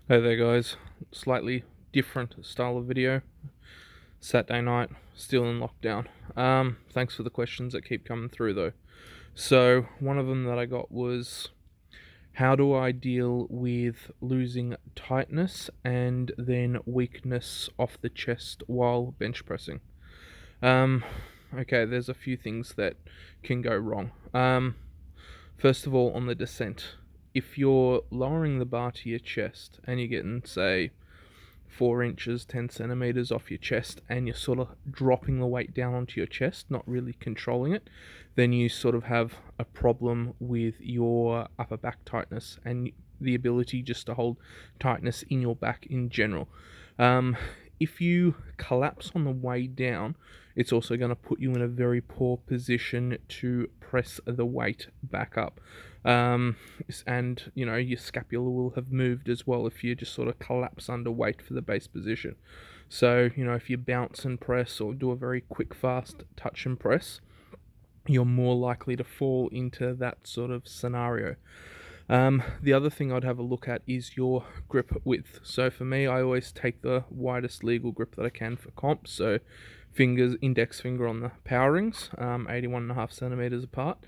Hey there guys, slightly different style of video. Saturday night, still in lockdown. Thanks for the questions that keep coming through though. So one of them that I got was, how do I deal with losing tightness and then weakness off the chest while bench pressing? Um, okay, there's a few things that can go wrong. First of all, on the descent, if you're lowering the bar to your chest and you're getting, say, 4 inches, 10 centimeters off your chest, and you're sort of dropping the weight down onto your chest, not really controlling it, then you sort of have a problem with your upper back tightness and the ability just to hold tightness in your back in general. Um, if you collapse on the way down, it's also going to put you in a very poor position to press the weight back up. Um, and your scapula will have moved as well if you just sort of collapse under weight for the base position. So if you bounce and press or do a very quick fast touch and press, you're more likely to fall into that sort of scenario. The other thing I'd have a look at is your grip width. So for me, I always take the widest legal grip that I can for comp. So index finger on the power rings, 81.5 centimeters apart.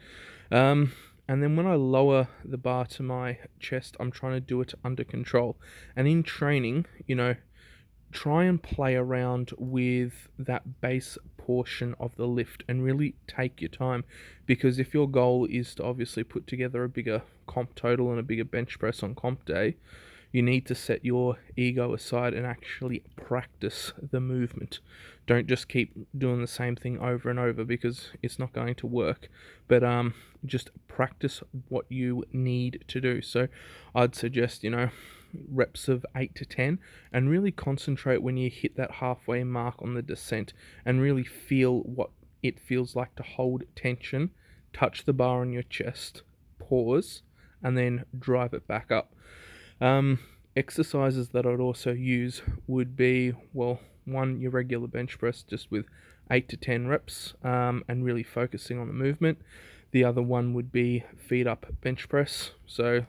And then when I lower the bar to my chest, I'm trying to do it under control. And in training, try and play around with that base portion of the lift and really take your time, because if your goal is to obviously put together a bigger comp total and a bigger bench press on comp day, you need to set your ego aside and actually practice the movement. Don't just keep doing the same thing over and over, because it's not going to work. But just practice what you need to do. So I'd suggest, reps of 8 to 10, and really concentrate when you hit that halfway mark on the descent and really feel what it feels like to hold tension, touch the bar on your chest, pause, and then drive it back up. Exercises that I'd also use would be, well, one, your regular bench press just with 8 to 10 reps, and really focusing on the movement. The other one would be feet up bench press. So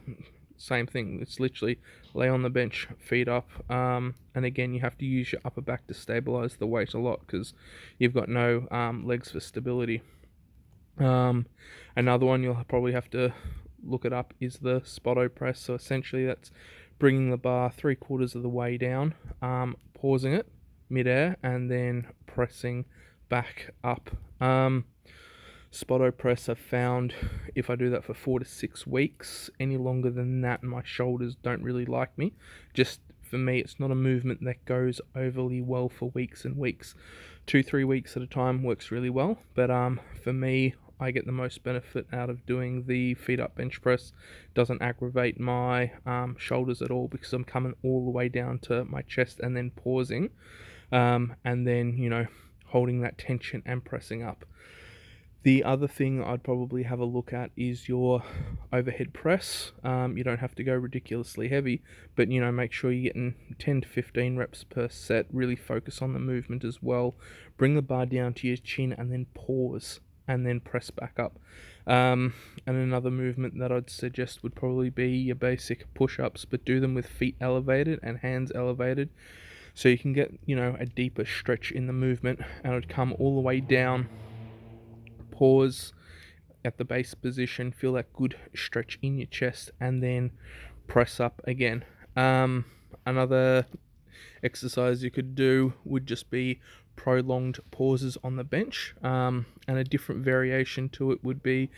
same thing, it's literally lay on the bench, feet up, and again you have to use your upper back to stabilize the weight a lot because you've got no legs for stability. Another one you'll probably have to look it up is the spotto press. So essentially that's bringing the bar 3/4 of the way down, pausing it midair, and then pressing back up. Spotto press, I've found if I do that for 4 to 6 weeks, any longer than that, my shoulders don't really like me. Just for me, it's not a movement that goes overly well for weeks and weeks. 2-3 weeks at a time works really well, but for me, I get the most benefit out of doing the feet up bench press. Doesn't aggravate my shoulders at all, because I'm coming all the way down to my chest and then pausing, and then holding that tension and pressing up. The other thing I'd probably have a look at is your overhead press. You don't have to go ridiculously heavy, but make sure you're getting 10 to 15 reps per set. Really focus on the movement as well. Bring the bar down to your chin and then pause and then press back up. And another movement that I'd suggest would probably be your basic push-ups, but do them with feet elevated and hands elevated, so you can get a deeper stretch in the movement, and it would come all the way down, pause at the base position, feel that good stretch in your chest, and then press up again. Another exercise you could do would just be prolonged pauses on the bench, and a different variation to it would be,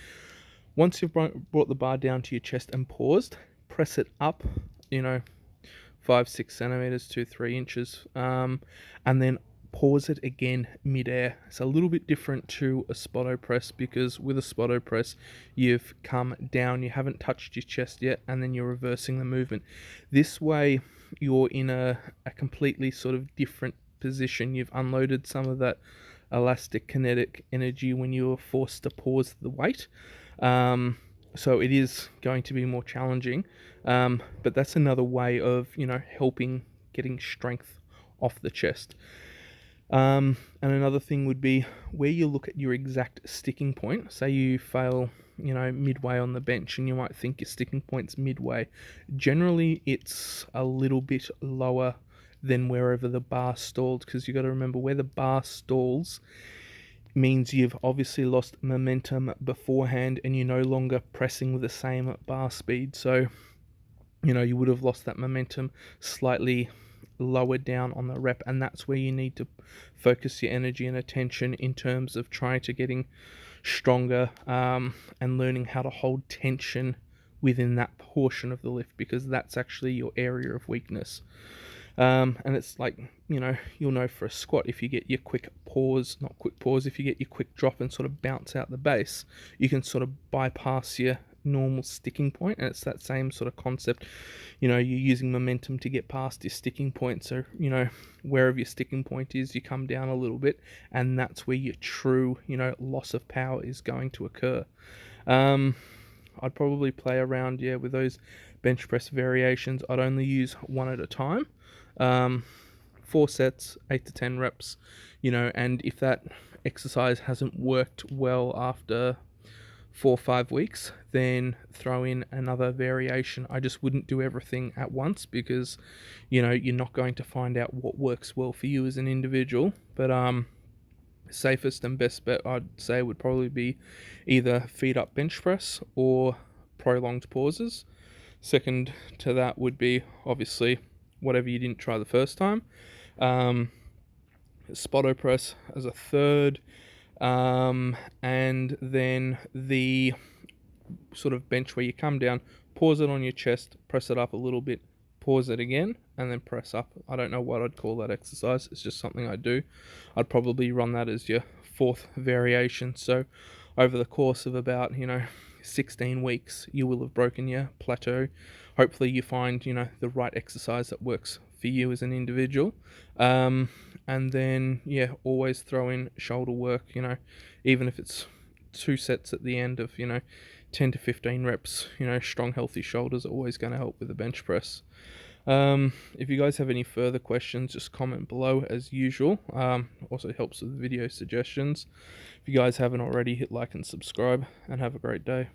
once you've brought the bar down to your chest and paused, press it up, 5-6 centimeters to 3 inches, and then pause it again mid-air. It's a little bit different to a spotto press, because with a spotto press you've come down, you haven't touched your chest yet, and then you're reversing the movement. This way you're in a completely sort of different position. You've unloaded some of that elastic kinetic energy when you were forced to pause the weight. So it is going to be more challenging, but that's another way of helping getting strength off the chest. And another thing would be where you look at your exact sticking point. Say you fail, midway on the bench, and you might think your sticking point's midway. Generally, it's a little bit lower than wherever the bar stalled, because you got to remember where the bar stalls means you've obviously lost momentum beforehand and you're no longer pressing with the same bar speed. So, you would have lost that momentum slightly lower down on the rep, and that's where you need to focus your energy and attention in terms of trying to getting stronger, and learning how to hold tension within that portion of the lift, because that's actually your area of weakness. And it's like, you'll know for a squat, if you get your quick pause, not quick pause, if you get your quick drop and sort of bounce out the base, you can sort of bypass your normal sticking point. And it's that same sort of concept. You're using momentum to get past your sticking point. So, wherever your sticking point is, you come down a little bit, and that's where your true, loss of power is going to occur. I'd probably play around, with those bench press variations. I'd only use one at a time. 4 sets, 8 to 10 reps, and if that exercise hasn't worked well after 4 or 5 weeks, then throw in another variation. I just wouldn't do everything at once, because, you're not going to find out what works well for you as an individual. But, safest and best bet, I'd say, would probably be either feet up bench press or prolonged pauses. Second to that would be, obviously, whatever you didn't try the first time. Spotto press as a third. And then the sort of bench where you come down, pause it on your chest, press it up a little bit, pause it again, and then press up. I don't know what I'd call that exercise. It's just something I do. I'd probably run that as your 4th variation. So over the course of about, 16 weeks, you will have broken your plateau. Hopefully you find, the right exercise that works for you as an individual. And then, always throw in shoulder work, even if it's 2 sets at the end of, 10 to 15 reps. Strong, healthy shoulders are always going to help with the bench press. If you guys have any further questions, just comment below as usual. Also helps with video suggestions. If you guys haven't already, hit like and subscribe, and have a great day.